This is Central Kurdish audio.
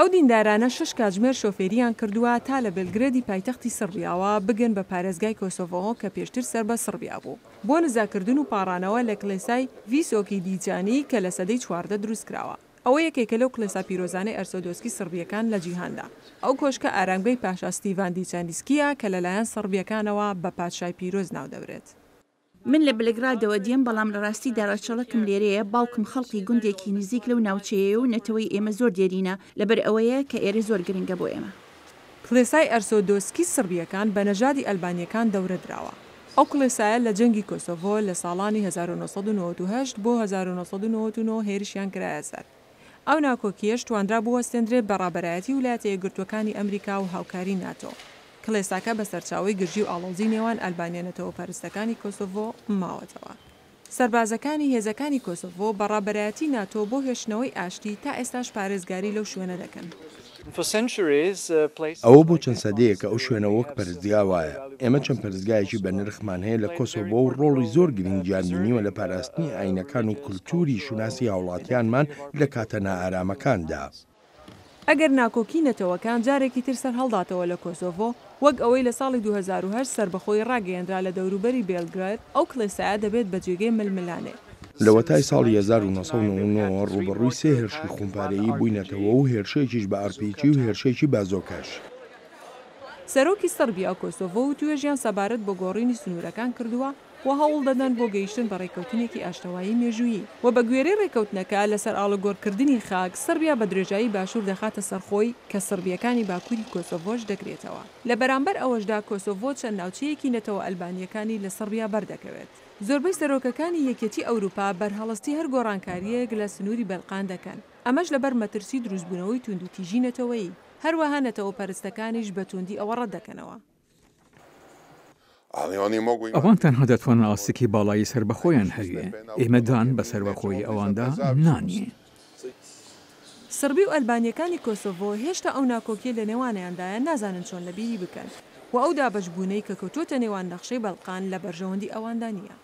ئەو دیندارانە 6 کاتژمێر شۆفێریان کردووە تا لە بێلگرێدی پایتەختی سڕبیاوە بگەن بە پارێزگای کۆسۆڤۆ کە پێشتر سەر بە سڕبیا بوو بۆ نزاکردن و پاڕانەوە لە کڵێسای ڤیسۆکی دیجانی کە لە سەدەی 14 دروست کراوە. ئەوە یەکێکە لەو کڵێسا پیرۆزانەی ئەرسۆدۆکسی سڕبیەکان لە جیهاندا. ئەو کۆشکە ئارامگەی پاشا ستیڤان دیجانیسکیە کە لەلایەن سڕبیەکانەوە بە پادشای پیرۆز ناودەبرێت. من لە بلگرادەوە دێم بەڵام لە ڕاستی داڕەچەڵەکم لێرەیە باوکم خەڵکی گوندێکی نزیک لەو ناوچەیە و نەتەوەی ئێمە زۆر دێرینە لەبەر ئەوەیە کە ئێرە زۆر گرنگە بۆ ئێمە. کڵێسای ئەرسۆدۆکسی سڕبیەکان بە نەژادی ئەلبانیەکان دەورە درراوە. ئەو کڵێسایە لە جەنگی کۆسۆڤۆ لە ساڵانی 1998 بۆ 1999 هێرشیان کرایە سەر. ئەو ناکۆکیەش توانرا بوەستێنرێت بە ڕابەرایەتی ویلایەتە یەکگرتووەکانی ئەمریکا و هاوکاری ناتۆ. کڵێساکە بە سەرچاوی گرژی و ئاڵۆزی نێوان ئەلبانیانەتەوە پەرستەکانی کۆسۆڤۆ ماوەتەوە. سەربازەکانی هێزەکانی کۆسۆڤۆ بە ڕابەرایەتی ناتۆ بۆ هێشتنەوەی ئاشتی تا ئێستاش پارێزگاری لەو شوێنە دەکەن. ئەوە بۆ چەند سەدەیەکە ئەو شوێنە وەک پەرستگا وایە. ئێمە چەند پەرستگایەکی بە نرخمان هەیە لە کۆسۆڤۆ و ڕۆڵی زۆر گرنگیان بینیوە لە پاراستنی ئاینەکان و کولتوری شوناسی هاوڵاتیانمان لە کاتە نائارامەکاندا. ئەگەر ناکۆکی نەتەوەکان جارێکی تر سەر هەڵداتەوە لە کۆسۆڤۆ وەک ئەوەی لە ساڵی 2008 سربەخۆی ڕاگەیەندرا لە دەوروبەری بێلگراد، ئەو کڵێسایە دەبێت بە جێگەی ململانێ. لە وەتای ساڵی 1999 ڕوبەڕووی سێ هێرشی خۆمپارەیی بووینەتەوە و هێرشەیەکیش بە ئارپێکی و هێرشێکی بازۆکەش. سەرۆکی سەربیا و کۆسۆڤۆ و توێژیان سەبارەت بۆ گۆڕینی سنوورەکان کردووە و هەوڵ دەدەن بۆ گەیشتن بە ڕێکەوتنێکی ئاشتەوایی مێژوویی و بە گوێرەی ڕێکەوتنەکە لەسەر ئاڵوگۆڕکردنی خاک سەربیا بە درێژایی باشوور دەخاتە سەرخۆی کە سڕبیەکانی باکووری کۆسۆڤۆش دەگرێتەوە. لە بەرامبەر ئەوەشدا کۆسۆڤۆ چەند ناوچەیەکی نەتەوە ئەلبانیەکانی لە سڕبیا بەردەکەوێت. زۆربەی سەرۆکەکانی یەکێتی ئەوروپا بەرهەڵستی هەر گۆڕانکاریەک لە سنووری بەلقان دەکەن. ئەمەش لەبەر مەترسی دروستبوونەوەی توندوتیژی نەتەوەیی. هەروەها نەتەوە پەرستەکانیش بە توندی ئەوە ڕەت دەکەنەوە. ئەوان تەنها دەتوانن ئاستێکی باڵایی سربەخۆیان هەیە. ئێمەدان بە سربەخۆی ئەواندا نانیە. سڕبی و ئەلبانیەکانی کۆسۆڤۆ هێشتا ئەو ناکۆکیە لە نێوانیاندایە نازانن چۆن لەبیری بکەن و ئەو دابەشبوونەی کە کەوتوتە نێوان نەخشەی بەلقان لە بەرژەوەندی ئەواندا نییە.